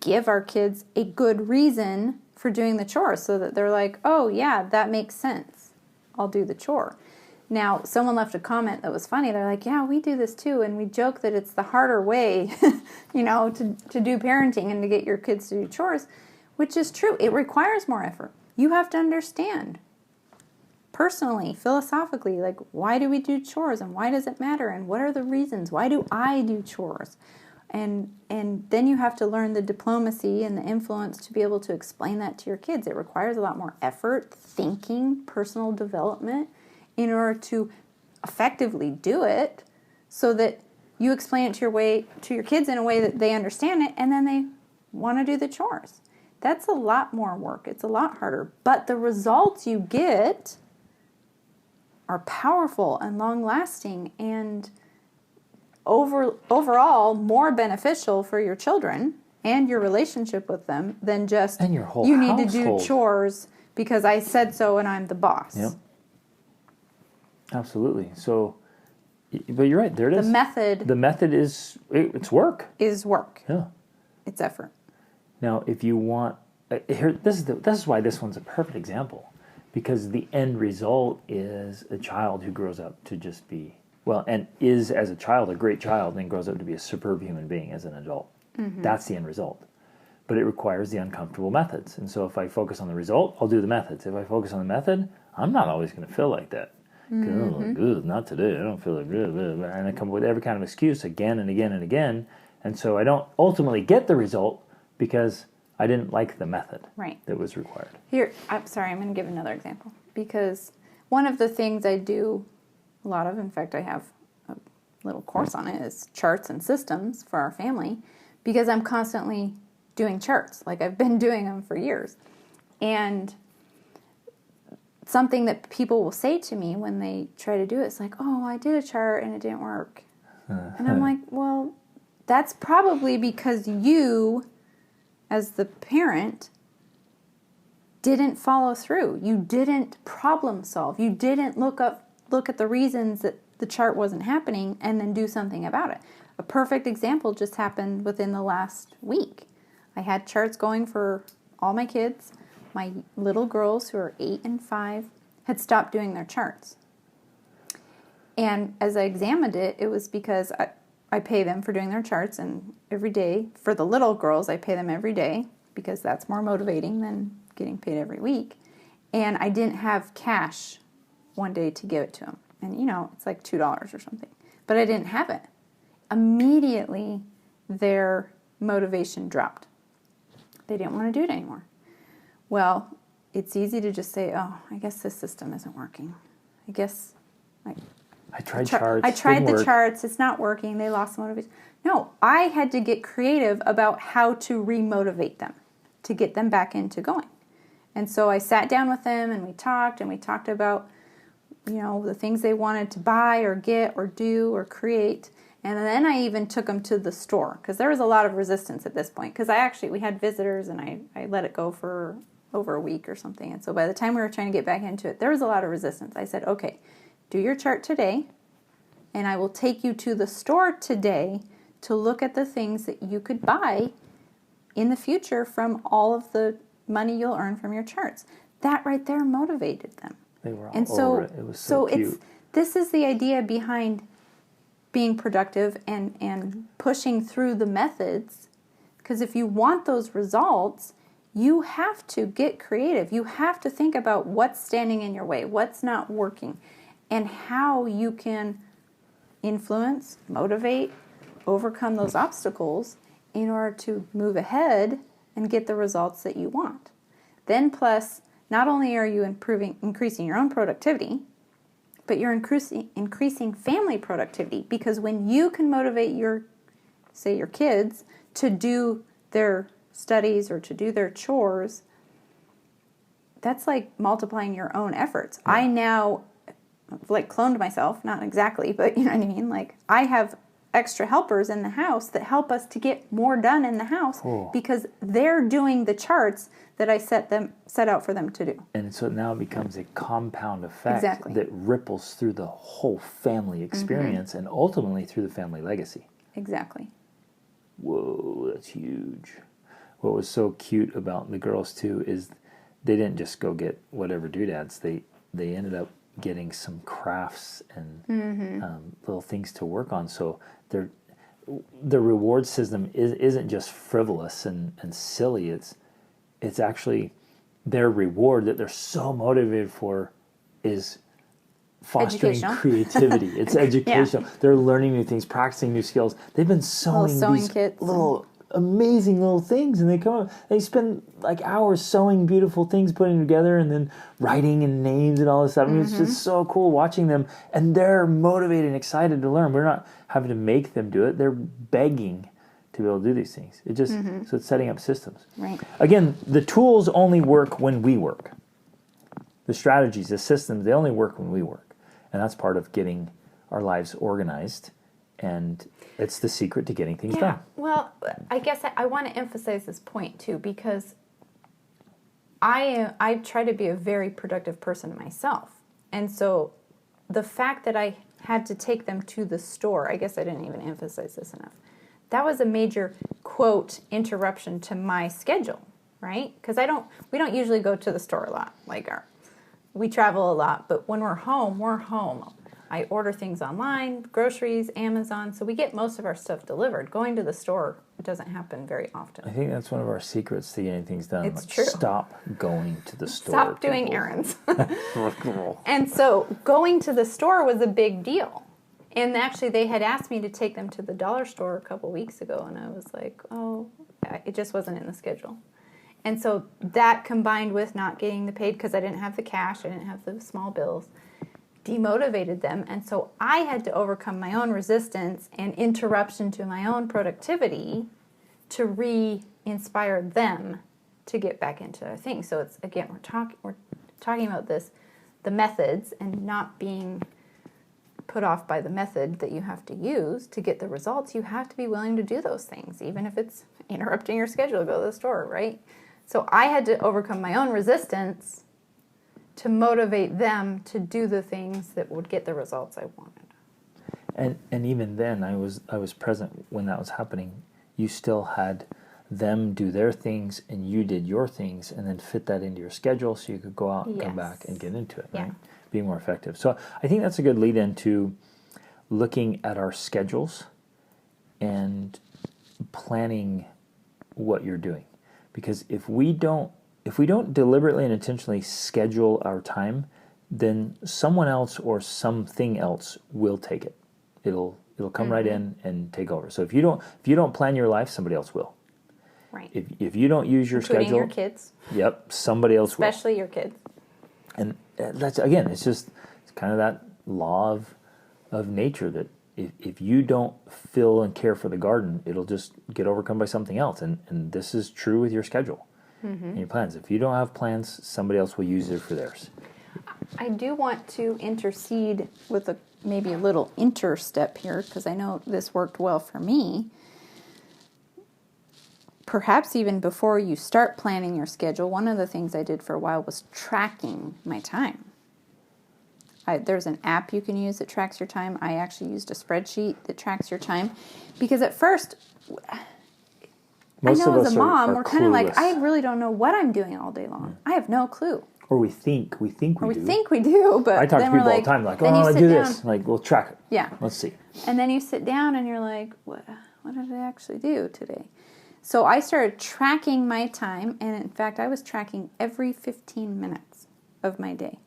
give our kids a good reason for doing the chore so that they're like, oh, yeah, that makes sense. I'll do the chore. Now, someone left a comment that was funny. They're like, yeah, we do this too. And we joke that it's the harder way, to do parenting and to get your kids to do chores, which is true. It requires more effort. You have to understand personally, philosophically, like, why do we do chores and why does it matter? And what are the reasons? Why do I do chores? And then you have to learn the diplomacy and the influence to be able to explain that to your kids. It requires a lot more effort, thinking, personal development in order to effectively do it so that you explain it to your kids in a way that they understand it and then they want to do the chores. That's a lot more work. It's a lot harder. But the results you get are powerful and long-lasting and overall more beneficial for your children and your relationship with them than just and your whole you need household. to do chores because I said so and I'm the boss. Yep. Absolutely. So, but you're right. There it is. The method is it's work. Is work. Yeah. It's effort. Now, if you want, this is why this one's a perfect example, because the end result is a child who grows up to just be and is as a child a great child, and then grows up to be a superb human being as an adult. Mm-hmm. That's the end result. But it requires the uncomfortable methods. And so if I focus on the result, I'll do the methods. If I focus on the method, I'm not always going to feel like that. Mm-hmm. Not today. I don't feel like blah, blah, blah. And I come up with every kind of excuse again and again and again. And so I don't ultimately get the result because I didn't like the method that was required. Here, I'm sorry, I'm going to give another example. Because one of the things I do a lot of, in fact, I have a little course on it, is charts and systems for our family. Because I'm constantly doing charts. Like I've been doing them for years. And something that people will say to me when they try to do it is like, oh, I did a chart and it didn't work. And I'm like, well, that's probably because you, as the parent, didn't follow through. You didn't problem solve. You didn't look at the reasons that the chart wasn't happening and then do something about it. A perfect example just happened within the last week. I had charts going for all my kids. My little girls, who are 8 and 5, had stopped doing their charts. And as I examined it, it was because I pay them for doing their charts, and every day, for the little girls, I pay them every day because that's more motivating than getting paid every week. And I didn't have cash one day to give it to them. And, it's like $2 or something. But I didn't have it. Immediately, their motivation dropped. They didn't want to do it anymore. Well, it's easy to just say, oh, I guess this system isn't working. I guess I tried charts. I tried the charts. It's not working. They lost motivation. No, I had to get creative about how to remotivate them, to get them back into going. And so I sat down with them and we talked about, the things they wanted to buy or get or do or create. And then I even took them to the store because there was a lot of resistance at this point because we had visitors and I let it go for over a week or something. And so by the time we were trying to get back into it, there was a lot of resistance. I said, okay, do your chart today, and I will take you to the store today to look at the things that you could buy in the future from all of the money you'll earn from your charts. That right there motivated them. They were all over it. It was so cute. This is the idea behind being productive and pushing through the methods, because if you want those results, you have to get creative. You have to think about what's standing in your way, what's not working, and how you can influence, motivate, overcome those obstacles in order to move ahead and get the results that you want. Then plus, not only are you increasing your own productivity, but you're increasing family productivity, because when you can motivate your kids to do their studies or to do their chores, that's like multiplying your own efforts. Yeah. I now cloned myself, not exactly, but you know what I mean? I have extra helpers in the house that help us to get more done in the house because they're doing the charts that I set out for them to do. And so now it becomes a compound effect that ripples through the whole family experience and ultimately through the family legacy. Exactly. Whoa, that's huge. What was so cute about the girls too is they didn't just go get whatever doodads. They ended up getting some crafts and little things to work on. So the reward system isn't just frivolous and silly. It's actually their reward that they're so motivated for is fostering creativity. It's educational. They're learning new things, practicing new skills. They've been sewing these kits little amazing little things, and they spend like hours sewing beautiful things, putting together, and then writing and names and all this stuff. I mean, it's just so cool watching them, and they're motivated and excited to learn. We're not having to make them do it. They're begging to be able to do these things. It just so it's setting up systems. Right. Again, the tools only work when we work. The strategies, the systems, they only work when we work, and that's part of getting our lives organized. And it's the secret to getting things done. Well, I guess I want to emphasize this point too, because I try to be a very productive person myself. And so the fact that I had to take them to the store, I guess I didn't even emphasize this enough. That was a major, quote, interruption to my schedule, right? Because we don't usually go to the store a lot. We travel a lot, but when we're home, we're home. I order things online, groceries, Amazon, so we get most of our stuff delivered. Going to the store doesn't happen very often. I think that's one of our secrets to getting things done. It's true. Stop going to the store. Stop doing errands. And so going to the store was a big deal. And actually they had asked me to take them to the dollar store a couple weeks ago, and I was like, oh, it just wasn't in the schedule. And so that combined with not getting the paid because I didn't have the cash, I didn't have the small bills, demotivated them, and so I had to overcome my own resistance and interruption to my own productivity to re-inspire them to get back into their thing. So it's again we're talking about the methods and not being put off by the method that you have to use to get the results. You have to be willing to do those things, even if it's interrupting your schedule to go to the store, right? So I had to overcome my own resistance to motivate them to do the things that would get the results I wanted. And even then, I was present when that was happening. You still had them do their things, and you did your things, and then fit that into your schedule so you could go out and come back and get into it, right? Be more effective. So I think that's a good lead into looking at our schedules and planning what you're doing. Because if we don't deliberately and intentionally schedule our time, then someone else or something else will take it. It'll come right in and take over. So if you don't plan your life, somebody else will. Right. If you don't use your Including schedule, your kids. Yep, somebody else will. Especially your kids. And that's again, it's kind of that law of nature that if you don't fill and care for the garden, it'll just get overcome by something else. And this is true with your schedule and your plans. If you don't have plans, somebody else will use it for theirs. I do want to intercede with maybe a little interstep here, because I know this worked well for me. Perhaps even before you start planning your schedule, one of the things I did for a while was tracking my time. There's an app you can use that tracks your time. I actually used a spreadsheet that tracks your time, because at first, Most I know of as us a mom, are we're kind of like, clueless. I really don't know what I'm doing all day long. I have no clue. Or we think we do. We think we do, but I talk to then people we're all like, the time, like, then oh, you I sit do down. this. Like, we'll track it. Yeah. Let's see. And then you sit down and you're like, what did I actually do today? So I started tracking my time, and in fact, I was tracking every 15 minutes of my day.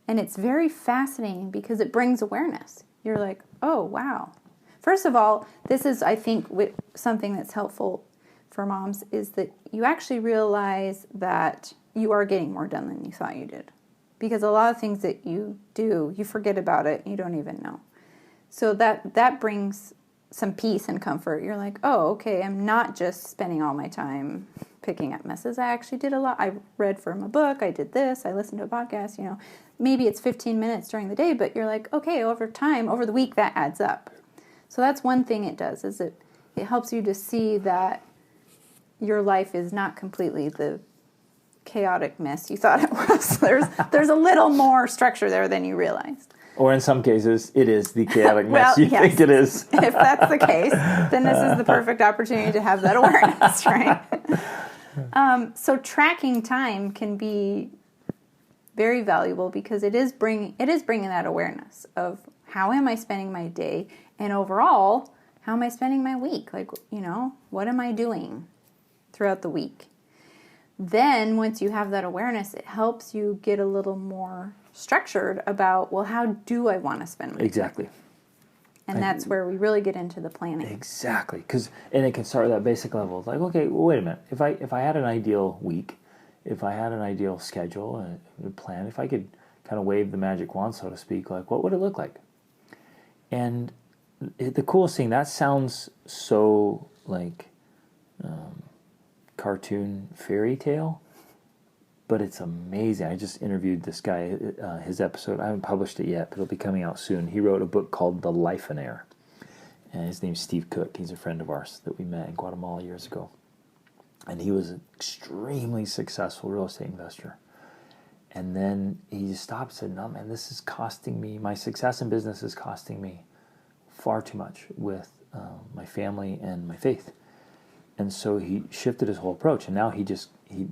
And it's very fascinating because it brings awareness. You're like, oh, wow. First of all, this is, I think, something that's helpful for moms, is that you actually realize that you are getting more done than you thought you did. Because a lot of things that you do, you forget about it, and you don't even know. So that brings some peace and comfort. You're like, oh, okay, I'm not just spending all my time picking up messes. I actually did a lot. I read from a book. I did this. I listened to a podcast. Maybe it's 15 minutes during the day, but you're like, okay, over time, over the week, that adds up. So that's one thing it does, is it helps you to see that your life is not completely the chaotic mess you thought it was. There's a little more structure there than you realized. Or in some cases, it is the chaotic mess you think it is. If that's the case, then this is the perfect opportunity to have that awareness, right? So tracking time can be very valuable because it is bringing that awareness of how am I spending my day, and overall, how am I spending my week? Like, what am I doing throughout the week? Then once you have that awareness, it helps you get a little more structured about, well, how do I want to spend my Exactly. time? And that's where we really get into the planning. Exactly. And it can start at that basic level. It's like, okay, well, wait a minute. If I had an ideal week, if I had an ideal schedule, a plan, if I could kind of wave the magic wand, so to speak, like, what would it look like? And the coolest thing, that sounds so like cartoon fairy tale, but it's amazing. I just interviewed this guy, his episode, I haven't published it yet, but it'll be coming out soon. He wrote a book called The Lifeonaire, and his name's Steve Cook. He's a friend of ours that we met in Guatemala years ago, and he was an extremely successful real estate investor. And then he just stopped and said, no, man, this is costing me, my success in business is costing me far too much with my family and my faith. And so he shifted his whole approach, and now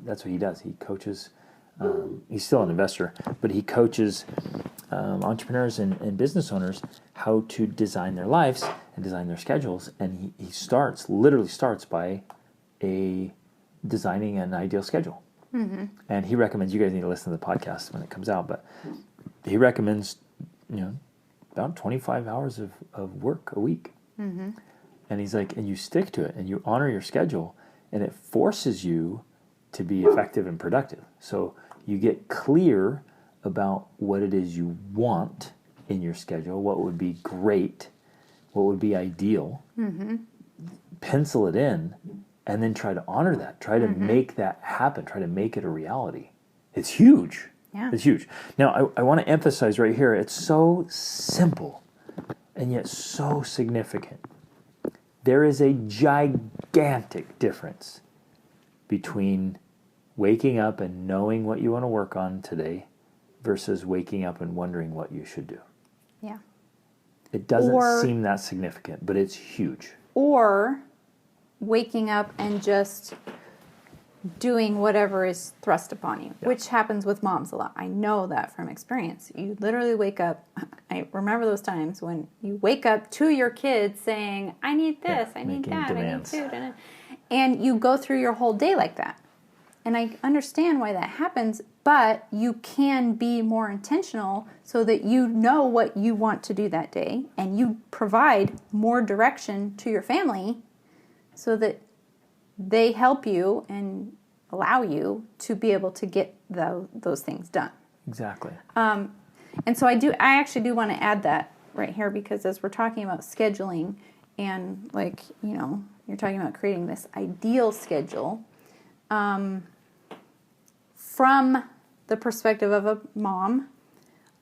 that's what he does. He coaches, he's still an investor, but he coaches entrepreneurs and business owners how to design their lives and design their schedules. And he literally starts by designing an ideal schedule. Mm-hmm. And he recommends, you guys need to listen to the podcast when it comes out, but he recommends, about 25 hours of work a week. Mm-hmm. And he's like, and you stick to it and you honor your schedule, and it forces you to be effective and productive. So you get clear about what it is you want in your schedule, what would be great, what would be ideal, pencil it in, and then try to honor that, try to make that happen, try to make it a reality. It's huge. Yeah. It's huge. Now, I want to emphasize right here, it's so simple and yet so significant. There is a gigantic difference between waking up and knowing what you want to work on today versus waking up and wondering what you should do. Yeah. It doesn't seem that significant, but it's huge. Or waking up and just doing whatever is thrust upon you, which happens with moms a lot. I know that from experience. You literally wake up. I remember those times when you wake up to your kids saying, I need this, I need that, demands. I need food. And you go through your whole day like that. And I understand why that happens, but you can be more intentional so that you know what you want to do that day, and you provide more direction to your family so that they help you and allow you to be able to get those things done. Exactly. And so I actually do want to add that right here, because as we're talking about scheduling and you're talking about creating this ideal schedule, from the perspective of a mom,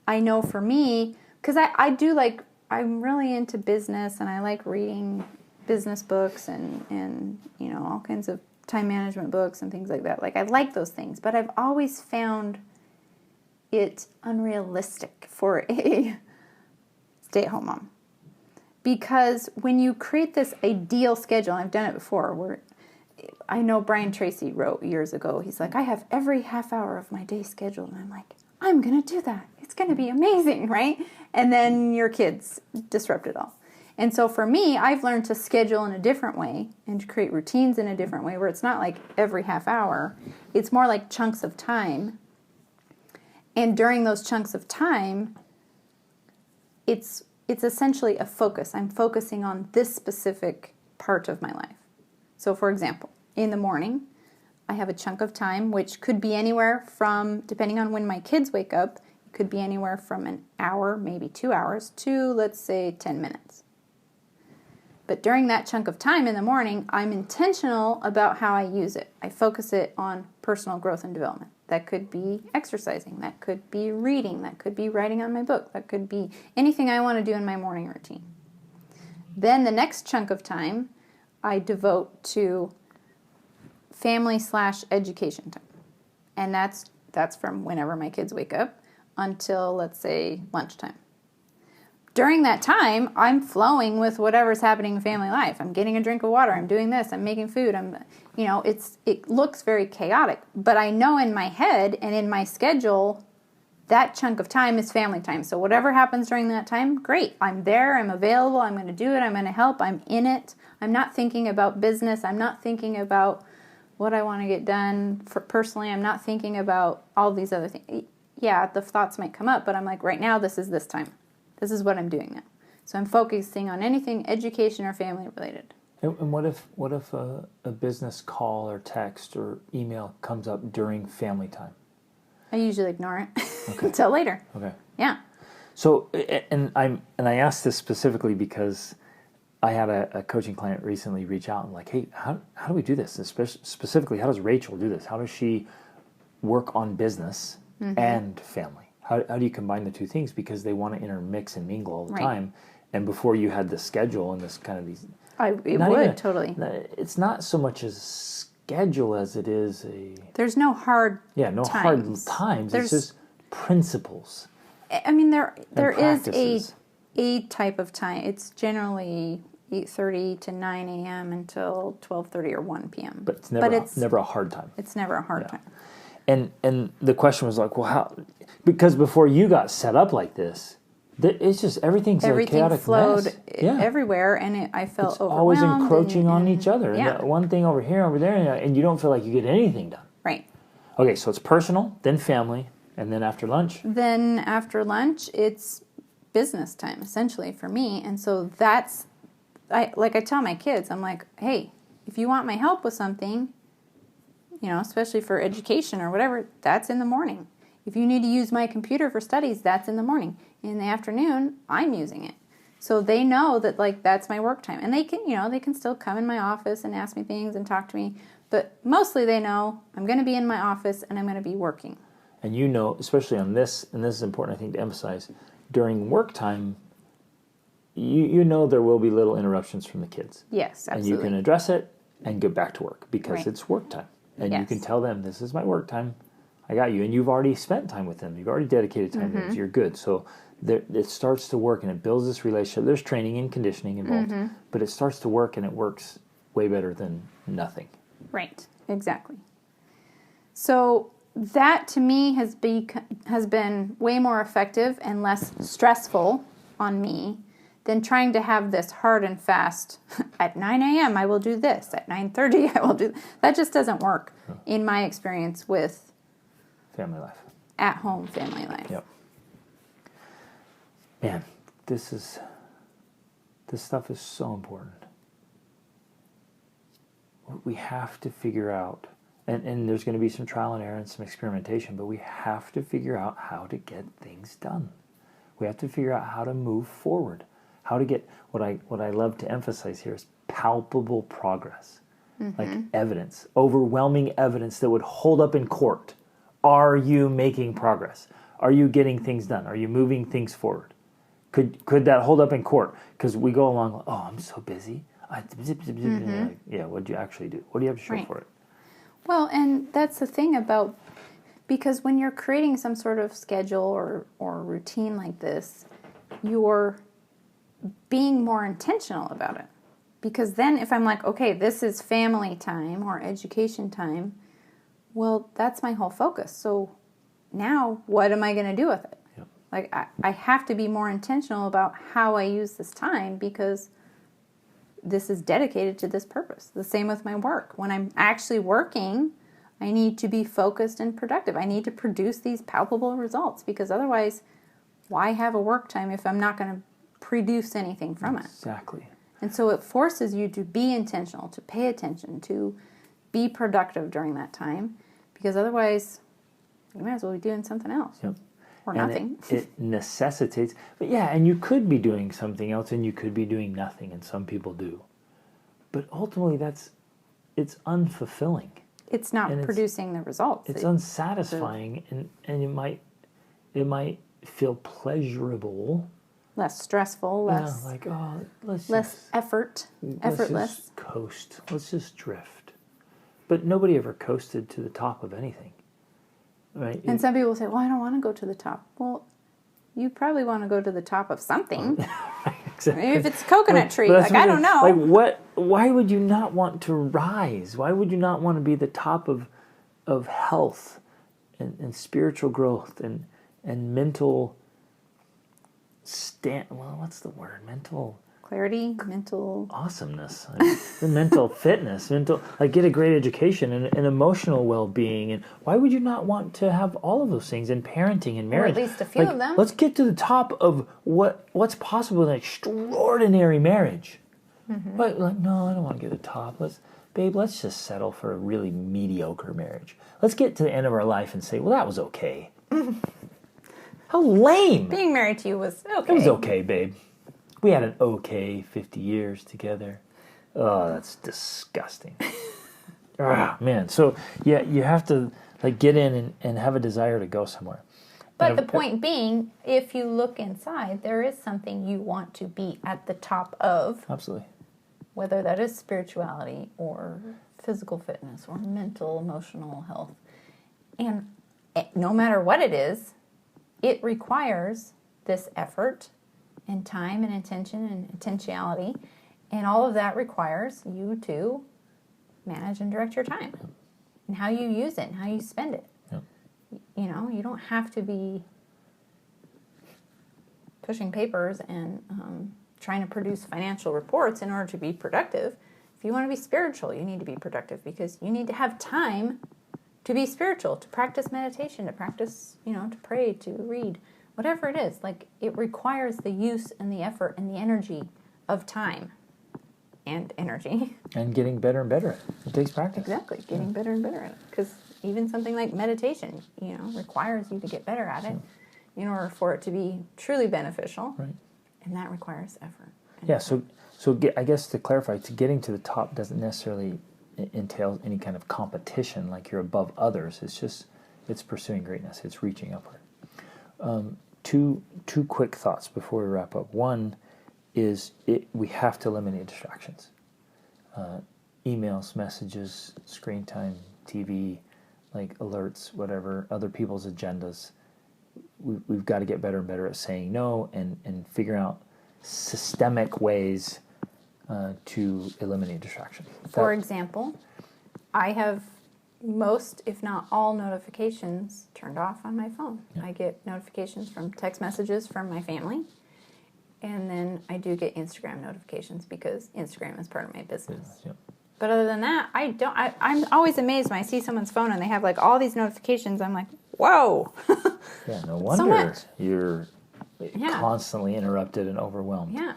I know for me, because I'm really into business and I like reading business books and all kinds of time management books and things like that. Like, I like those things, but I've always found it unrealistic for a stay-at-home mom. Because when you create this ideal schedule, and I've done it before, where I know Brian Tracy wrote years ago, he's like, I have every half hour of my day scheduled, and I'm like, I'm going to do that. It's going to be amazing, right? And then your kids disrupt it all. And so for me, I've learned to schedule in a different way and to create routines in a different way, where it's not like every half hour. It's more like chunks of time. And during those chunks of time, it's essentially a focus. I'm focusing on this specific part of my life. So for example, in the morning, I have a chunk of time, which could be anywhere from, depending on when my kids wake up, it could be anywhere from an hour, maybe 2 hours, to, let's say, 10 minutes. But during that chunk of time in the morning, I'm intentional about how I use it. I focus it on personal growth and development. That could be exercising. That could be reading. That could be writing on my book. That could be anything I want to do in my morning routine. Then the next chunk of time I devote to family/education time. And that's from whenever my kids wake up until, let's say, lunchtime. During that time, I'm flowing with whatever's happening in family life. I'm getting a drink of water. I'm doing this. I'm making food. It looks very chaotic. But I know in my head and in my schedule, that chunk of time is family time. So whatever happens during that time, great. I'm there. I'm available. I'm going to do it. I'm going to help. I'm in it. I'm not thinking about business. I'm not thinking about what I want to get done personally. I'm not thinking about all these other things. Yeah, the thoughts might come up, but I'm like, right now, this is this time. This is what I'm doing now. So I'm focusing on anything education or family related. And what if a business call or text or email comes up during family time? I usually ignore it until later. Okay. Yeah. So, and I asked this specifically because I had a coaching client recently reach out and like, hey, how do we do this? Specifically, how does Rachel do this? How does she work on business and family? How do you combine the two things? Because they want to intermix and mingle all the time. And before you had the schedule and this kind of these... totally. It's not so much a schedule as it is a... There's no hard hard times. It's just principles. I mean, there is a type of time. It's generally 8:30 to 9 a.m. until 12:30 or 1 p.m. But it's never a hard time. It's never a hard time. And the question was like, well, how? Because before you got set up like this, it's just everything's a chaotic flowed mess. everywhere, and I felt overwhelmed. Always encroaching on each other. Yeah. And one thing over here, over there, and you don't feel like you get anything done. Right. Okay, so it's personal, then family, and then after lunch? Then after lunch, it's business time, essentially, for me. And so I tell my kids, I'm like, hey, if you want my help with something, especially for education or whatever, that's in the morning. If you need to use my computer for studies, that's in the morning. In the afternoon, I'm using it. So they know that, that's my work time. And they can still come in my office and ask me things and talk to me. But mostly they know I'm going to be in my office and I'm going to be working. And especially on this, and this is important, I think, to emphasize, during work time, you know there will be little interruptions from the kids. Yes, absolutely. And you can address it and get back to work because it's work time. And you can tell them, this is my work time. I got you. And you've already spent time with them. You've already dedicated time to them. You're good. So it starts to work and it builds this relationship. There's training and conditioning involved. But it starts to work and it works way better than nothing. Right. Exactly. So that to me has been way more effective and less stressful on me than trying to have this hard and fast, at 9 a.m. I will do this, at 9:30 I will do that. Just doesn't work in my experience with family life. At-home family life. Yep. Man, this stuff is so important. We have to figure out, and there's going to be some trial and error and some experimentation, but we have to figure out how to get things done. We have to figure out how to move forward. How to get, what I love to emphasize here is palpable progress. Like evidence, overwhelming evidence that would hold up in court. Are you making progress? Are you getting things done? Are you moving things forward? Could that hold up in court? Because we go along, oh, I'm so busy. Like, yeah, what do you actually do? What do you have to show for it? Well, and that's the thing about, because when you're creating some sort of schedule or routine like this, you're being more intentional about it. Because then if I'm like, okay, this is family time or education time, well, that's my whole focus. So now what am I going to do with it? Yep. Like I have to be more intentional about how I use this time because this is dedicated to this purpose. The same with my work. When I'm actually working, I need to be focused and productive. I need to produce these palpable results because otherwise, why have a work time if I'm not going to produce anything from it? Exactly. And so it forces you to be intentional, to pay attention, to be productive during that time, because otherwise you might as well be doing something else. Yep. Or nothing. It necessitates, but and you could be doing something else and you could be doing nothing, and some people do. But ultimately it's unfulfilling. It's not producing the results. It's unsatisfying and it might feel pleasurable. less stressful, less like, oh, let's effortless. just coast. Let's just drift. But nobody ever coasted to the top of anything, right? And some people say, well, I don't want to go to the top. Well, you probably want to go to the top of something. Exactly. Maybe if it's a coconut tree, like, I don't know. Like, why would you not want to rise? Why would you not want to be the top of health and spiritual growth and mental what's the word? Mental clarity, mental awesomeness, the mental fitness, get a great education and emotional well-being. And why would you not want to have all of those things in parenting and marriage? Or at least a few of them. Let's get to the top of what's possible in an extraordinary marriage. Mm-hmm. But no, I don't want to get to the top. Let's just settle for a really mediocre marriage. Let's get to the end of our life and say, well, that was okay. How lame. Being married to you was okay. It was okay, babe. We had an okay 50 years together. Oh, that's disgusting. Man. So, yeah, you have to get in and have a desire to go somewhere. But the point being, if you look inside, there is something you want to be at the top of. Absolutely. Whether that is spirituality or physical fitness or mental, emotional health. And no matter what it is, it requires this effort and time and intention and intentionality. And all of that requires you to manage and direct your time and how you use it and how you spend it. Yep. You don't have to be pushing papers and trying to produce financial reports in order to be productive. If you want to be spiritual, you need to be productive because you need to have time to be spiritual, to practice meditation, to practice, to pray, to read, whatever it is. It requires the use and the effort and the energy of time and energy. And getting better and better. It takes practice. Exactly, getting better and better at it. Because even something like meditation, requires you to get better at it in order for it to be truly beneficial. Right. And that requires effort. Yeah, so I guess to clarify, getting to the top doesn't necessarily entail any kind of competition, like you're above others. It's pursuing greatness. It's reaching upward. Two quick thoughts before we wrap up. One is we have to eliminate distractions. Emails, messages, screen time, TV, alerts, whatever, other people's agendas. We've got to get better and better at saying no and figure out systemic ways to eliminate distractions. For example, I have most, if not all, notifications turned off on my phone. Yeah. I get notifications from text messages from my family, and then I do get Instagram notifications because Instagram is part of my business. Yeah. But other than that, I'm always amazed when I see someone's phone and they have all these notifications. I'm like, whoa. Yeah, no wonder you're constantly interrupted and overwhelmed. Yeah.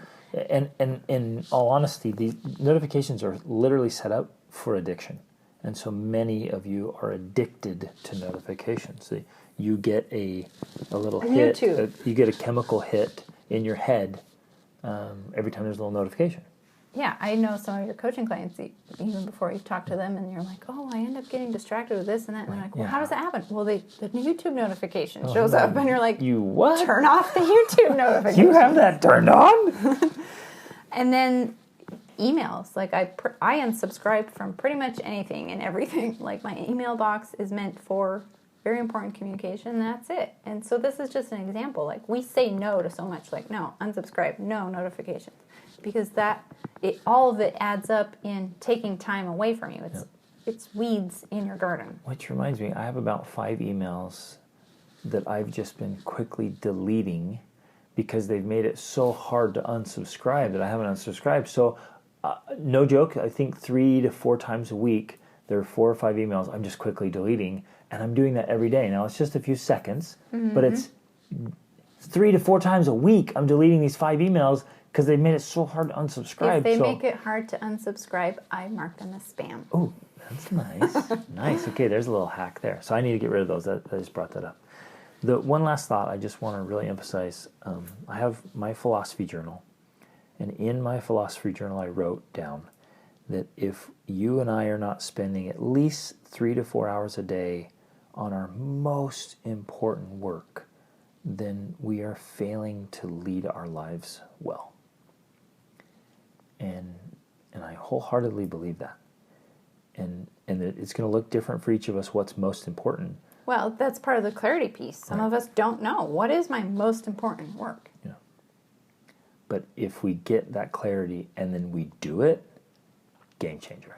And in all honesty, these notifications are literally set up for addiction. And so many of you are addicted to notifications. You get a little hit. You get a chemical hit in your head every time there's a little notification. Yeah, I know some of your coaching clients, even before you've talked to them, and you're like, oh, I end up getting distracted with this and that. And they're like, well, how does that happen? Well, the YouTube notification shows up, and you're like, you what? Turn off the YouTube notification. You have that turned on? And then emails. I unsubscribe from pretty much anything and everything. My email box is meant for very important communication, and that's it. And so this is just an example. We say no to so much. No, unsubscribe, no notifications. Because all of it adds up in taking time away from you. It's weeds in your garden. Which reminds me, I have about 5 emails that I've just been quickly deleting because they've made it so hard to unsubscribe that I haven't unsubscribed. So, no joke, I think 3 to 4 times a week, there are 4 or 5 emails I'm just quickly deleting, and I'm doing that every day. Now, it's just a few seconds, but it's 3 to 4 times a week I'm deleting these 5 emails because they've made it so hard to unsubscribe. If they make it hard to unsubscribe, I mark them as spam. Oh, that's nice. Nice. Okay, there's a little hack there. So I need to get rid of those. I just brought that up. The one last thought I just want to really emphasize, I have my philosophy journal. And in my philosophy journal, I wrote down that if you and I are not spending at least 3 to 4 hours a day on our most important work, then we are failing to lead our lives well. And I wholeheartedly believe that. And it's going to look different for each of us what's most important. Well, that's part of the clarity piece. Some of us don't know. What is my most important work? Yeah. But if we get that clarity and then we do it, game changer.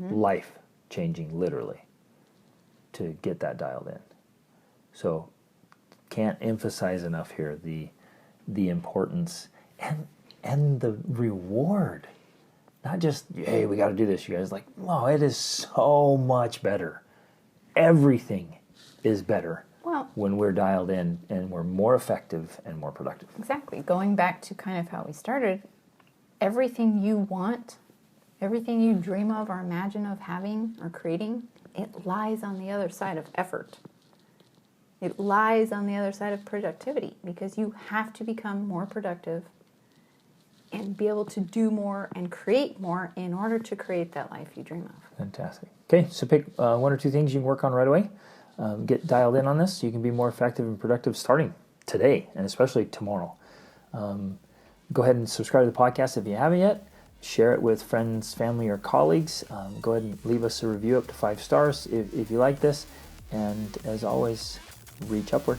Life changing, literally, to get that dialed in. So can't emphasize enough here the importance and the reward. Not just, hey, we got to do this, you guys. Like, wow, it is so much better. Everything is better when we're dialed in and we're more effective and more productive. Exactly. Going back to kind of how we started, everything you want, everything you dream of or imagine of having or creating, it lies on the other side of effort. It lies on the other side of productivity, because you have to become more productive and be able to do more and create more in order to create that life you dream of. Fantastic. Okay, so pick one or two things you can work on right away. Get dialed in on this so you can be more effective and productive starting today and especially tomorrow. Go ahead and subscribe to the podcast if you haven't yet. Share it with friends, family, or colleagues. Go ahead and leave us a review up to 5 stars if you like this. And as always, reach upward.